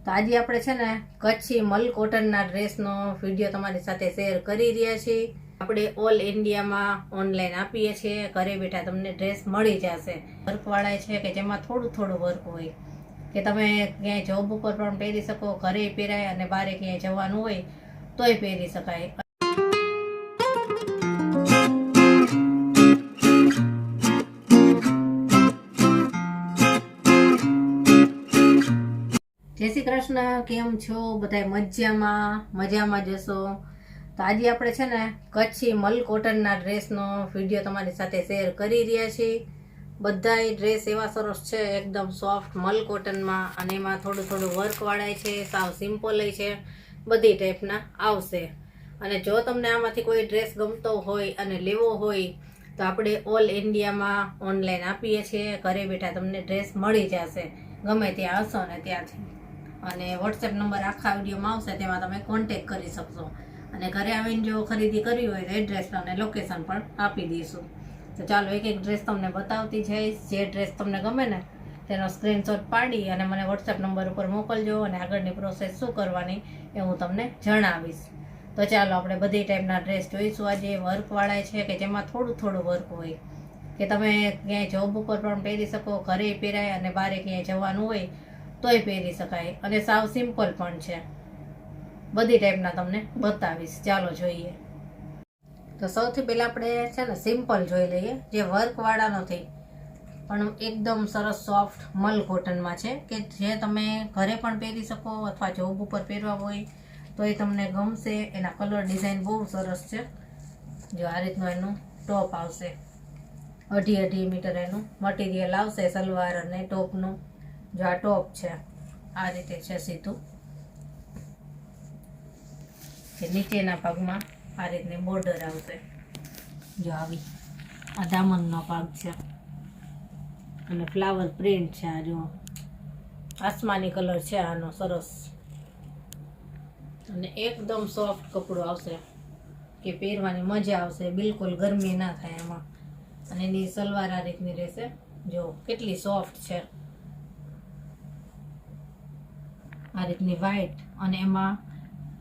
તો આજે આપણે છે ને કચ્છી મલ કોટનના ડ્રેસનો વિડીયો તમારી સાથે શેર કરી રહ્યા છીએ. આપણે ઓલ ઇન્ડિયામાં ઓનલાઈન આપીએ છીએ. ઘરે બેઠા તમને ડ્રેસ મળી જશે. વર્કવાળા છે કે જેમાં થોડું થોડું વર્ક હોય કે તમે ક્યાંય જોબ ઉપર પણ પહેરી શકો, ઘરે પહેરાય અને બહાર ક્યાંય જવાનું હોય તોય પહેરી શકાય. જય શ્રી કૃષ્ણ. કેમ છો બધા? મજામાં જશો. તો આજે આપણે છે ને કચ્છી મલ કોટનના ડ્રેસનો વિડીયો તમારી સાથે શેર કરી રહ્યા છીએ. બધાય ડ્રેસ એવા સરસ છે, એકદમ સોફ્ટ મલ કોટનમાં, અને એમાં થોડું થોડું વર્કવાળા છે, સાવ સિમ્પલ છે, બધી ટાઈપના આવશે. અને જો તમને આમાંથી કોઈ ડ્રેસ ગમતો હોય અને લેવો હોય તો આપણે ઓલ ઇન્ડિયામાં ઓનલાઈન આપીએ છીએ. ઘરે બેઠા તમને ડ્રેસ મળી જશે, ગમે ત્યાં હશો ને ત્યાંથી. અને વોટ્સએપ નંબર આખા વિડીયોમાં આવશે, તેમાં તમે કોન્ટેક કરી શકશો. અને ઘરે આવીને જો ખરીદી કરવી હોય તો એડ્રેસ અને લોકેશન પણ આપી દઈશું. તો ચાલો એક એક ડ્રેસ તમને બતાવતી જઈશ. જે ડ્રેસ તમને ગમે ને તેનો સ્ક્રીનશોટ પાડી અને મને વોટ્સએપ નંબર ઉપર મોકલજો, અને આગળની પ્રોસેસ શું કરવાની એ હું તમને જણાવીશ. તો ચાલો આપણે બધી ટાઈપના ડ્રેસ જોઈશું. આજે વર્કવાળા છે કે જેમાં થોડું થોડું વર્ક હોય કે તમે ક્યાંય જોબ ઉપર પણ પહેરી શકો, ઘરે પહેરાય અને બહાર ક્યાંય જવાનું હોય તોય પહેરી શકાય, અને સાવ સિમ્પલ પણ છે. બધી ટાઈપના તમને બતાવીશ. ચાલો જોઈએ. તો સૌથી પહેલા આપણે છે ને સિમ્પલ જોઈ લઈએ, જે વર્કવાળા નથી પણ એકદમ સરસ સોફ્ટ મલ કોટનમાં છે, કે જે તમે ઘરે પણ પહેરી શકો અથવા જોબ ઉપર પહેરવા હોય તો એ તમને ગમશે. એના કલર ડિઝાઇન બહુ સરસ છે. જો આ રીતનું એનું ટોપ આવશે, 2.5 મીટર એનું મટીરિયલ આવશે સલવાર અને ટોપનું. જો આ ટોપ છે, આ રીતે છે સીધું, કે નીચેના ભાગમાં આ રીતની બોર્ડર આવશે. જો આવી આ દામનનો ભાગ છે, અને ફ્લાવર પ્રિન્ટ છે. આ જો આસમાની કલર છે આનો, સરસ. અને એકદમ સોફ્ટ કપડું આવશે, કે પહેરવાની મજા આવશે, બિલકુલ ગરમી ના થાય એમાં. અને એની સલવાર આ રીતની રહેશે. જો કેટલી સોફ્ટ છે, આ રીતની વ્હાઈટ, અને એમાં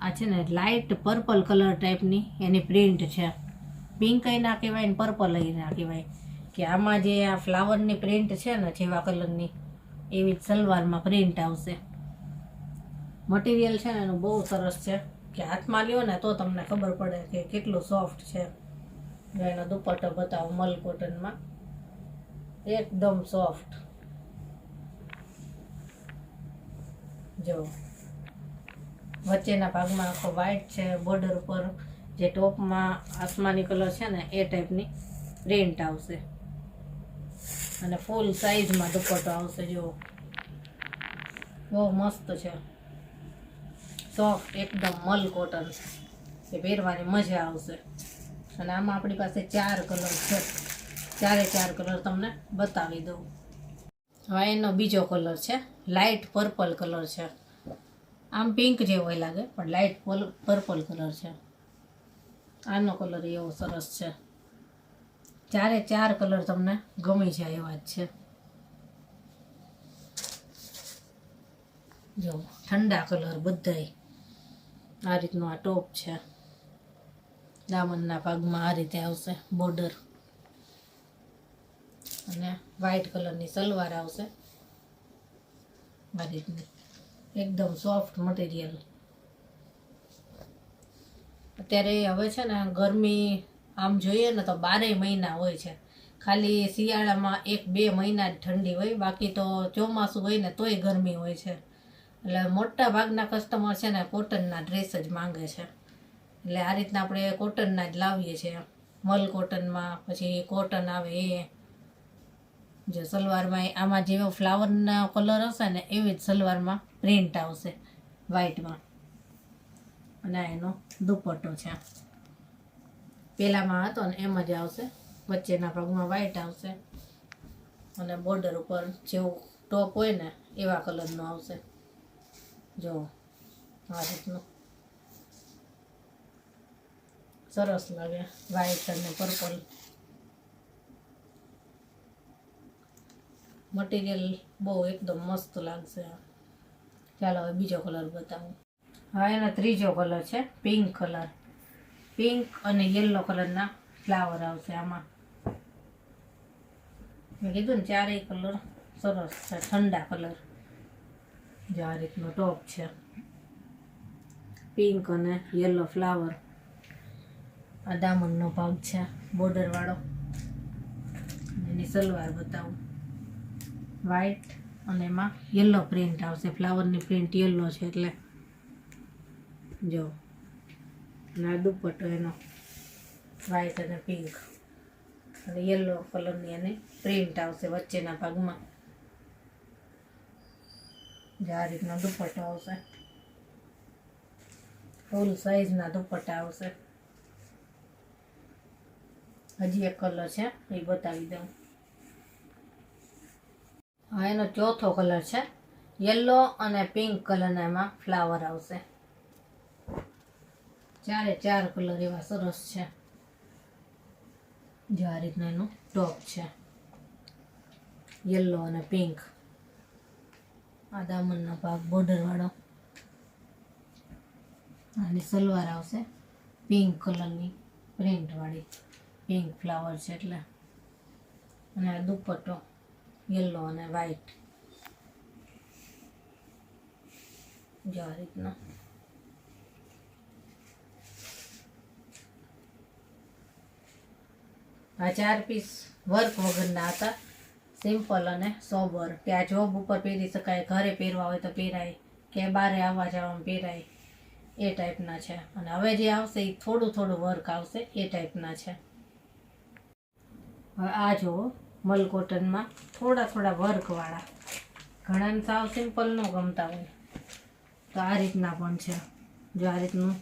આ છે ને લાઇટ પર્પલ કલર ટાઈપની એની પ્રિન્ટ છે. પિંક ના કહેવાય ને પર્પલ ના કહેવાય, કે આમાં જે આ ફ્લાવરની પ્રિન્ટ છે ને જેવા કલરની, એવી જ સલવારમાં પ્રિન્ટ આવશે. મટીરિયલ છે ને એનું બહુ સરસ છે, કે હાથમાં લ્યો ને તો તમને ખબર પડે કે કેટલું સોફ્ટ છે. જો એનો દુપટ્ટો બતાવો મલ કોટનમાં, એકદમ સોફ્ટ. જો વચ્ચેના ભાગમાં આખો વ્હાઈટ છે, બોર્ડર ઉપર જે ટોપમાં આસમાની કલર છે ને એ ટાઈપની પ્રિન્ટ આવશે. અને ફૂલ સાઈઝમાં દુપટ્ટો આવશે. જો બહુ મસ્ત છે, સોફ્ટ એકદમ મલ કોટન, એ પહેરવાની મજા આવશે. અને આમાં આપણી પાસે 4 કલર છે, 4 કલર તમને બતાવી દઉં. હવે એનો બીજો કલર છે, લાઇટ પર્પલ કલર છે. આમ પિંક જેવો લાગે પણ લાઇટ પર્પલ કલર છે. આનો કલર એવો સરસ છે. 4 કલર તમને ગમી જાય એવા જ છે. જો ઠંડા કલર બધાય. આ રીતનો આ ટોપ છે, દામનના ભાગમાં આ રીતે આવશે બોર્ડર, અને વ્હાઈટ કલરની સલવાર આવશે આ રીતની. એકદમ સોફ્ટ મટીરિયલ. અત્યારે હવે છે ને ગરમી આમ જોઈએ ને તો 12 મહિના હોય છે, ખાલી શિયાળામાં 1-2 મહિના જ ઠંડી હોય, બાકી તો ચોમાસું હોય ને તોય ગરમી હોય છે. એટલે મોટા ભાગના કસ્ટમર છે ને કોટનના ડ્રેસ જ માંગે છે. એટલે આ રીતના આપણે કોટનના જ લાવીએ છીએ, મલ કોટનમાં. પછી કોટન આવે એ, જો સલવારમાં આમાં જેવો ફ્લાવરના કલર હશે ને એવી જ સલવારમાં પ્રિન્ટ આવશે વ્હાઈટમાં. અને એનો દુપટ્ટો છે, પેલામાં હતો ને એમ જ આવશે, વચ્ચેના ભાગમાં વ્હાઈટ આવશે, અને બોર્ડર ઉપર જેવું ટોપ હોય ને એવા કલરનો આવશે. જો આ રીતનું સરસ લાગે, વ્હાઈટ અને પર્પલ. મટીરિયલ બહુ એકદમ મસ્ત લાગશે. ચાલો હવે બીજો કલર બતાવું. હવે એનો ત્રીજો કલર છે પિંક કલર. પિંક અને યલો કલરના ફ્લાવર આવશે આમાં. મેં કીધું ને ચારેય કલર સરસ છે, ઠંડા કલર. જો આ રીતનો ટોપ છે, પિંક અને યલો ફ્લાવર. આ દામનનો ભાગ છે બોર્ડર વાળો. એની સલવાર બતાવું, વ્હાઈટ અને એમાં યલો પ્રિન્ટ આવશે. ફ્લાવરની પ્રિન્ટ યલો છે એટલે જો. અને આ દુપટ્ટો એનો વ્હાઈટ અને પિંક અને યલો કલરની એની પ્રિન્ટ આવશે વચ્ચેના ભાગમાં. જે આ રીતનો દુપટ્ટો આવશે, ફૂલ સાઈઝના દુપટ્ટા આવશે. હજી એક કલર છે એ બતાવી દઉં. હા, એનો ચોથો કલર છે યલો અને પિંક કલરના એમાં ફ્લાવર આવશે. ચારે ચાર કલર એવા સરસ છે. જે આ રીતના એનું ટોપ છે, યલો અને પિંક. આ દામનનો ભાગ બોર્ડર વાળો. આની સલવાર આવશે પિંક કલરની પ્રિન્ટ વાળી, પિંક ફ્લાવર છે એટલે. અને આ દુપટ્ટો યલો અને વ્હાઈટ. જો આ રીતનો. આ 4 પીસ વર્ક વગરના હતા, સિમ્પલ અને સોબર. કે આ જોબ ઉપર પહેરી શકાય, ઘરે પહેરવા હોય તો પહેરાય, કે બહારે આવવા જવામાં પહેરાય, એ ટાઈપના છે. અને હવે જે આવશે એ થોડું થોડું વર્ક આવશે એ ટાઈપના છે. હવે આ જુઓ, મલ કોટનમાં થોડા થોડા વર્કવાળા. ઘણાને સાવ સિમ્પલ ન ગમતા હોય તો આ રીતના પણ છે. જો આ રીતનું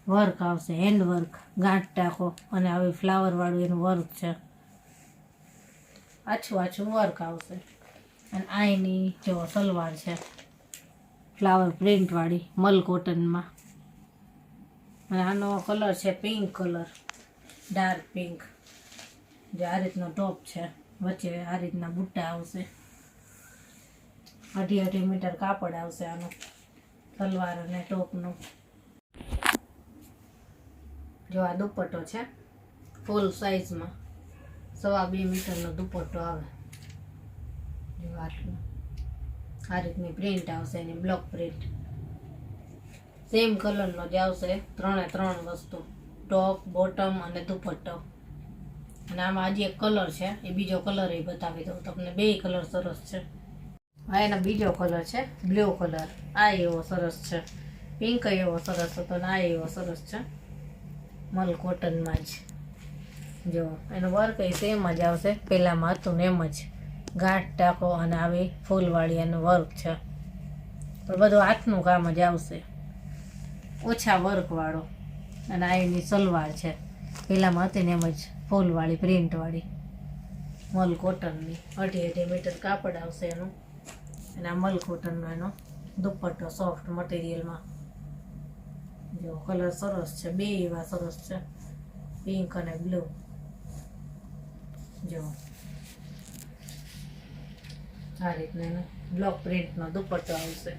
વર્ક આવશે, હેન્ડ વર્ક, ગાંઠ ટાંકો અને આવી ફ્લાવરવાળું એનું વર્ક છે. આછું આછું વર્ક આવશે. અને આ એની જો સલવાર છે ફ્લાવર પ્રિન્ટવાળી મલ કોટનમાં. અને આનો કલર છે પિંક કલર, ડાર્ક પિંક. જે આ રીતનો ટોપ છે, વચ્ચે આ રીતના બુટ્ટા આવશે. 2.5 મીટર કાપડ આવશે આનું, સલવાર અને ટોપનું. જો આ દુપટ્ટો છે ફૂલ સાઈઝમાં, 2.25 મીટરનો દુપટ્ટો આવે. જો આટલું આ રીતની પ્રિન્ટ આવશે એની, બ્લોક પ્રિન્ટ. સેમ કલરનો જ આવશે, 3 વસ્તુ, ટોપ, બોટમ અને દુપટ્ટો. અને આમાં હજી એક કલર છે, એ બીજો કલર એ બતાવી દઉં તમને. 2 કલર સરસ છે. આ એનો બીજો કલર છે બ્લુ કલર. આ એવો સરસ છે, પિંક એવો સરસ હતો ને આ એવો સરસ છે. મલ કોટનમાં જ જો એનો વર્ક એ સેમ જ આવશે, પહેલાંમાં હતું ને એમ જ. ગાંઠ ટાંકો અને આવી ફૂલવાળી એનું વર્ક છે, પણ બધું હાથનું કામ જ આવશે, ઓછા વર્કવાળો. અને આ એની સલવાર છે, પહેલાંમાં હતી ને એમ જ ફૂલવાળી પ્રિન્ટવાળી મલ કોટનની. 2.5 મીટર કાપડ આવશે એનું. અને આ મલ કોટનનો એનો દુપટ્ટો સોફ્ટ મટીરિયલમાં. જો કલર સરસ છે, 2 એવા સરસ છે, પિંક અને બ્લુ. જો આ રીતના એનો બ્લોક પ્રિન્ટનો દુપટ્ટો આવશે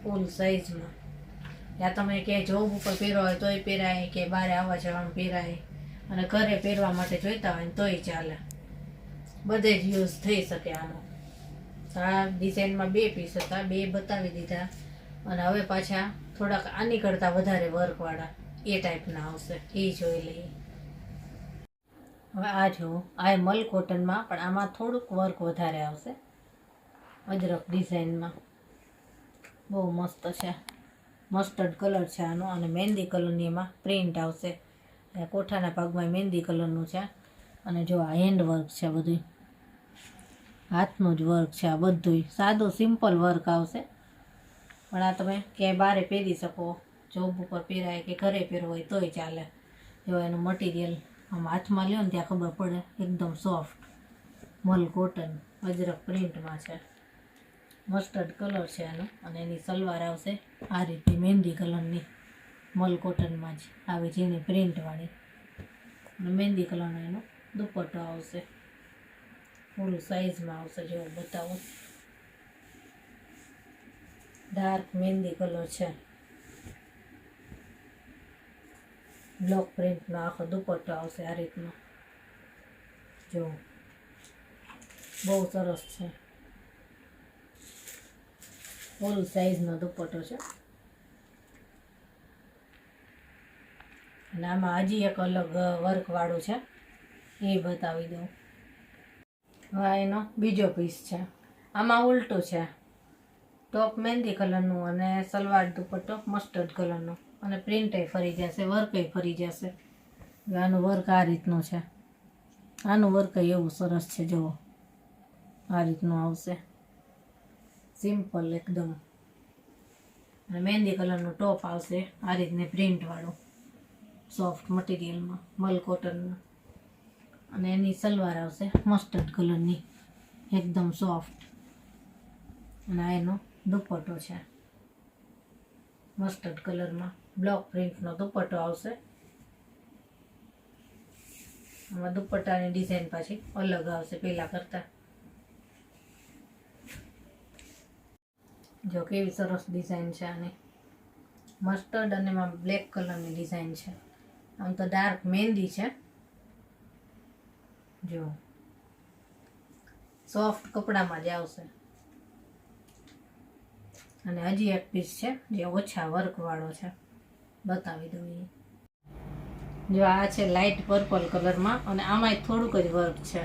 ફૂલ સાઈઝમાં. ત્યાં તમે ક્યાંય જોબ ઉપર પહેરવા હોય તોય પહેરાય, કે બહાર આવવા જવામાં પહેરાય, અને ઘરે પહેરવા માટે જોઈતા હોય ને તોય ચાલે. બધે જ યુઝ થઈ શકે આનો. આ ડિઝાઇનમાં 2 પીસ હતા, 2 બતાવી દીધા. અને હવે પાછા થોડાક આની કરતાં વધારે વર્કવાળા એ ટાઈપના આવશે, એ જોઈ લઈએ. હવે આ જુઓ, આ મલ કોટનમાં, પણ આમાં થોડુંક વર્ક વધારે આવશે, અજરક ડિઝાઇનમાં. બહુ મસ્ત છે, મસ્ટર્ડ કલર છે આનો. અને મહેંદી કલરની એમાં પ્રિન્ટ આવશે. કોઠાના ભાગમાં મહેંદી કલરનું છે. અને જો આ હેન્ડ વર્ક છે, બધું હાથનું જ વર્ક છે આ બધું. સાદું સિમ્પલ વર્ક આવશે, પણ આ તમે ક્યાંય બહારે પહેરી શકો, જોબ ઉપર પહેરાય કે ઘરે પહેરવો હોય તોય ચાલે. જો એનું મટીરિયલ આમ હાથમાં લ્યો ને ત્યાં ખબર પડે, એકદમ સોફ્ટ મલ કોટન અજરક પ્રિન્ટમાં છે. મસ્ટર્ડ કલર છે એનો. અને એની સલવાર આવશે આ રીતની મહેંદી કલરની મલ કોટનમાં જ આવે છે, એની પ્રિન્ટવાળી. અને મહેંદી કલરનો એનો દુપટ્ટો આવશે, ફૂલ સાઈઝમાં આવશે. જો બતાવું, ડાર્ક મહેંદી કલર છે. બ્લોક પ્રિન્ટનો આખો દુપટ્ટો આવશે આ રીતનો. જો બહુ સરસ છે. ફૂલ સાઈઝનો દુપટ્ટો છે. અને આમાં હજી એક અલગ વર્કવાળું છે, એ બતાવી દઉં. હવે એનો બીજો પીસ છે. આમાં ઉલટું છે. ટોપ મહેંદી કલરનું અને સલવાર દુપટ્ટો મસ્ટર્ડ કલરનો, અને પ્રિન્ટે ફરી જશે, વર્કે ફરી જશે. આનું વર્ક આ રીતનું છે. આનું વર્ક એવું સરસ છે. જુઓ આ રીતનું આવશે, સિમ્પલ એકદમ. અને મહેંદી કલરનું ટોપ આવશે આ રીતને પ્રિન્ટવાળું, સોફ્ટ મટીરિયલમાં, મલ કોટનમાં. અને એની સલવાર આવશે મસ્ટર્ડ કલરની, એકદમ સોફ્ટ. અને આ એનો દુપટ્ટો છે મસ્ટર્ડ કલરમાં, બ્લોક પ્રિન્ટનો દુપટ્ટો આવશે. આમાં દુપટ્ટાની ડિઝાઇન પાછી અલગ આવશે પહેલા કરતા. જો કેવી સરસ ડિઝાઇન છે આની, મસ્ટર્ડ અને એમાં બ્લેક કલરની ડિઝાઇન છે. આમ તો ડાર્ક મહેંદી છે. જો સોફ્ટ કપડામાં જ આવશે. અને હજી એક પીસ છે જે ઓછા વર્કવાળો છે, બતાવી દઉં. એ જો આ છે લાઇટ પર્પલ કલરમાં, અને આમાંય થોડુંક જ વર્ક છે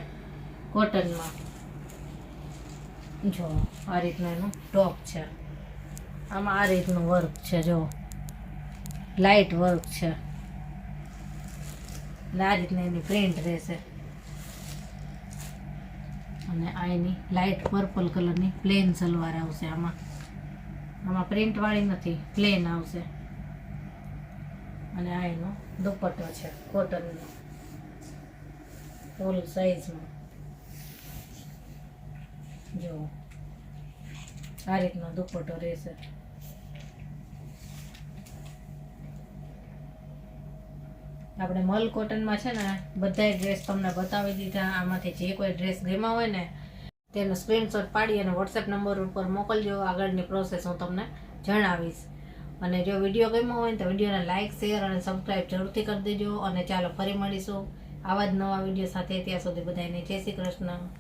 કોટનમાં. જો આ રીતનું એનું ટોપ છે. આમાં આ રીતનું વર્ક છે. જો લાઇટ વર્ક છે. અને આ રીતની એની પ્રિન્ટ રહેશે. અને આ એની લાઇટ પર્પલ કલરની પ્લેન સલવાર આવશે. આમાં પ્રિન્ટવાળી નથી, પ્લેન આવશે. અને આ એનો દુપટ્ટો છે કોટનનો, ફૂલ સાઈઝમાં. જો આ રીતનો દુપટ્ટો રહેશે. આપણે મલ કોટનમાં છે ને બધાય ડ્રેસ તમને બતાવી દીધા. આમાંથી જે કોઈ ડ્રેસ ગમ્યા હોય ને તેનો સ્ક્રીનશોટ પાડી અને વોટ્સએપ નંબર ઉપર મોકલજો. આગળની પ્રોસેસ હું તમને જણાવીશ. અને જો વિડીયો ગમ્યો હોય તો વિડીયોને લાઇક, શેર અને સબસ્ક્રાઈબ જરૂરથી કરી દેજો. અને ચાલો ફરી મળીશું આવા જ નવા વિડીયો સાથે. ત્યાં સુધી બધાને જય શ્રી કૃષ્ણ.